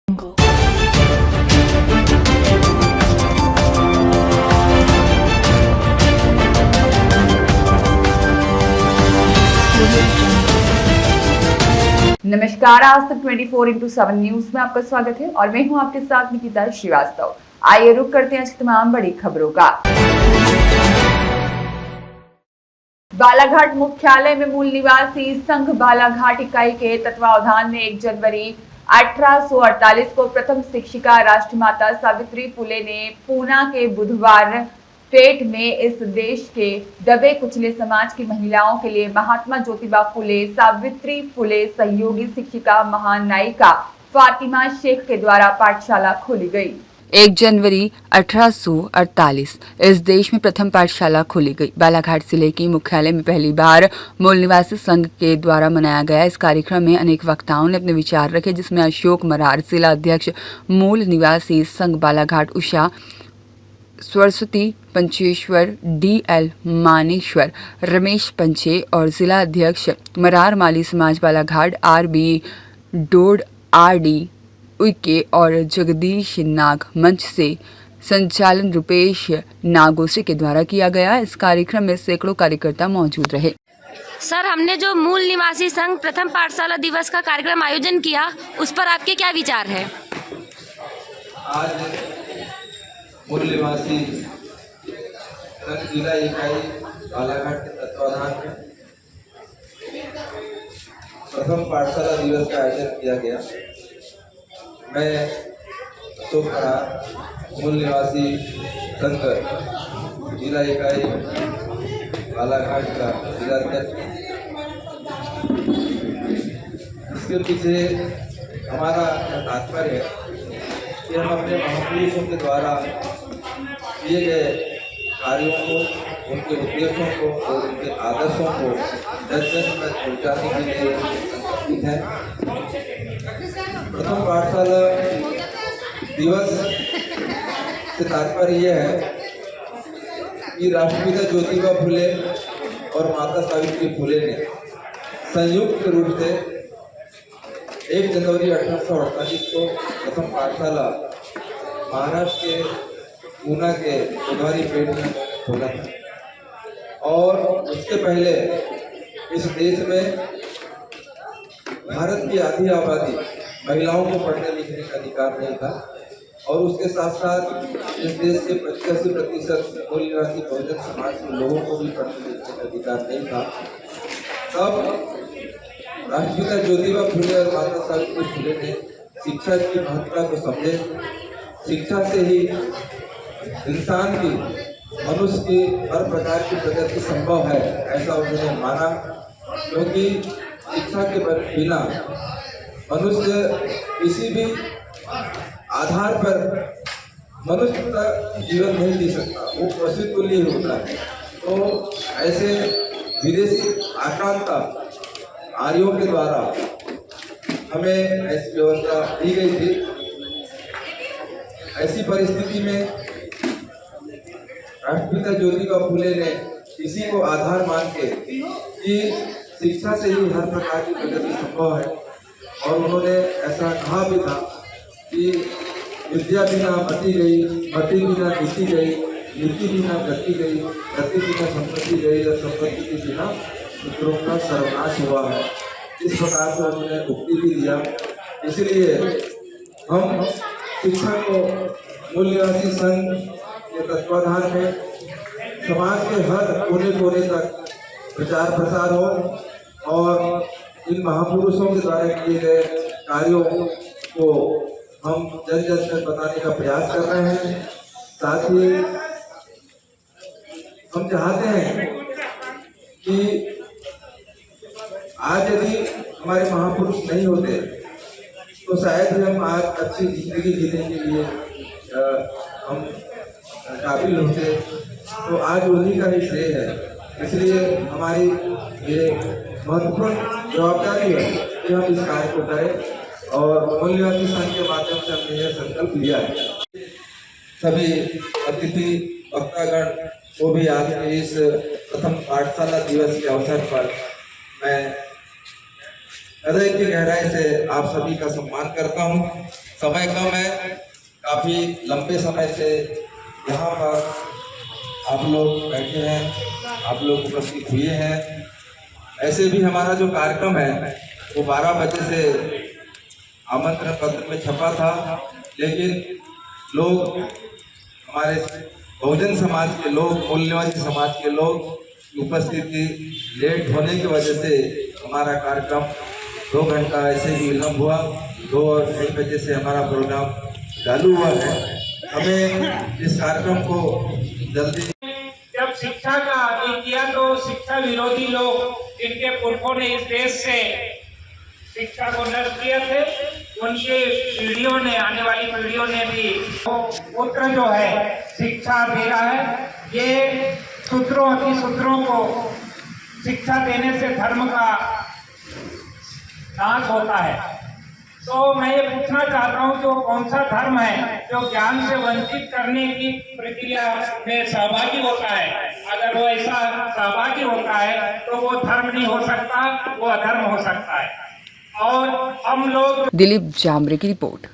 नमस्कार, आज तक 24/7 न्यूज में आपका स्वागत है और मैं हूं आपके साथ निकिता श्रीवास्तव। आइए रुक करते हैं आज की तमाम बड़ी खबरों का। बालाघाट मुख्यालय में मूल निवासी संघ बालाघाट इकाई के तत्वावधान में 1 जनवरी 1848 को प्रथम शिक्षिका राष्ट्रमाता सावित्री फुले ने पूना के बुधवार पेट में इस देश के दबे कुचले समाज की महिलाओं के लिए महात्मा ज्योतिबा फुले, सावित्री फुले सहयोगी शिक्षिका महानायिका फातिमा शेख के द्वारा पाठशाला खोली गई। 1 जनवरी 1848 इस देश में प्रथम पाठशाला खोली गई। बालाघाट जिले के मुख्यालय में पहली बार मूल निवासी संघ के द्वारा मनाया गया। इस कार्यक्रम में अनेक वक्ताओं ने अपने विचार रखे, जिसमें अशोक मरार जिला अध्यक्ष, मूल निवासी संघ बालाघाट उषा सरस्वती पंचेश्वर, DL मानेश्वर, रमेश पंचे और जिला अध्यक्ष मरार माली समाज बालाघाट RB डोड RD उइके और जगदीश नाग मंच से संचालन रुपेश नागोसे के द्वारा किया गया। इस कार्यक्रम में सैकड़ों कार्यकर्ता मौजूद रहे। सर, हमने जो मूल निवासी संघ प्रथम पाठशाला दिवस का कार्यक्रम आयोजन किया, उस पर आपके क्या विचार है? आज मूल निवासी संघ जिला इकाई बालाघाट के तत्वाधान में प्रथम पाठशाला दिवस का आयोजन किया गया। मैं अशोक मरार, मूल निवासी संघ जिला इकाई बालाघाट का जिलाध्यक्ष। इसके पीछे हमारा तात्पर्य है कि हम अपने महापुरुषों के द्वारा किए गए कार्यों को, उनके उद्देश्यों को और उनके आदर्शों को जन-जन तक पहुँचाने के लिए संकल्पित हैं। प्रथम पाठशाला दिवस से तात्पर्य यह है कि राष्ट्रपिता ज्योतिबा फुले और माता सावित्री फुले ने संयुक्त रूप से 1 जनवरी 1848 को प्रथम पाठशाला महाराष्ट्र के पूना के बुधवारी पेट में खोला था। और उसके पहले इस देश में भारत की आधी आबादी महिलाओं को पढ़ने लिखने का अधिकार नहीं था और उसके साथ साथ इस देश के 85% मूल निवासी बहुजन समाज के लोगों को भी पढ़ने लिखने का अधिकार नहीं था। तब राष्ट्रपिता ज्योतिबा फुले और माता सावित्री फुले ने शिक्षा की महत्ता को समझे। शिक्षा से ही इंसान की, मनुष्य की हर प्रकार की प्रगति संभव है, ऐसा उन्होंने माना। क्योंकि शिक्षा के बिना मनुष्य किसी भी आधार पर मनुष्य का जीवन नहीं जी सकता, वो पशु तुल्य होता है। तो ऐसे विदेशी आक्रांता आर्यों के द्वारा हमें ऐसी व्यवस्था दी गई थी। ऐसी परिस्थिति में राष्ट्रपिता ज्योतिबा फुले ने इसी को आधार मान के कि शिक्षा से ही हर प्रकार की प्रगति संभव है और उन्होंने ऐसा कहा भी था कि विद्या बिना मति गई, मति बिना नीति गई, नीति बिना गति गई, गति बिना संपत्ति गई और संपत्ति के बिना पुत्रों का सर्वनाश हुआ है। इस प्रकार से उन्होंने उक्ति भी दिया। इसलिए हम शिक्षा को मूल निवासी संघ के तत्वाधान में समाज के हर कोने कोने तक प्रचार प्रसार हो और इन महापुरुषों के द्वारा किए गए कार्यों को हम जन जन तक बताने का प्रयास कर रहे हैं। साथ ही हम चाहते हैं कि आज यदि हमारे महापुरुष नहीं होते तो शायद ही हम आज अच्छी जिंदगी जीने के लिए हम काबिल होते। तो आज उन्हीं का ही श्रेय है। इसलिए हमारी ये महत्वपूर्ण जवाबदारी है कि हम इस कार्य को करें और मूल निवासी संघ के माध्यम से हमने यह संकल्प लिया है। सभी अतिथि वक्तागण को भी आज के इस प्रथम पाठशाला दिवस के अवसर पर मैं हृदय की गहराई से आप सभी का सम्मान करता हूँ। समय कम है, काफ़ी लंबे समय से यहाँ पर आप लोग बैठे हैं, आप लोग उपस्थित हुए हैं। ऐसे भी हमारा जो कार्यक्रम है वो 12 बजे से आमंत्रण पत्र में छपा था, लेकिन लोग हमारे बहुजन समाज के लोग, मूल निवासी समाज के लोग उपस्थिति लेट होने की वजह से हमारा कार्यक्रम 2 घंटा ऐसे ही विलम्ब हुआ। 2 और 2:30 बजे से हमारा प्रोग्राम चालू हुआ है। हमें इस कार्यक्रम को जल्दी जब शिक्षा का आगे किया तो शिक्षा विरोधी लोग, जिनके पुरखों ने इस देश से शिक्षा को नष्ट किए थे, उनके पीढ़ियों ने, आने वाली पीढ़ियों ने भी पुत्र जो है शिक्षा दे रहा है। ये शूद्रों, अतिशूद्रों को शिक्षा देने से धर्म का नाश होता है। तो मैं ये पूछना चाहता हूँ कि वो कौन सा धर्म है जो ज्ञान से वंचित करने की प्रक्रिया में सहभागी होता है? अगर वो ऐसा सहभागी होता है तो वो धर्म नहीं हो सकता, वो अधर्म हो सकता है। और हम लोग दिलीप जामरे की रिपोर्ट।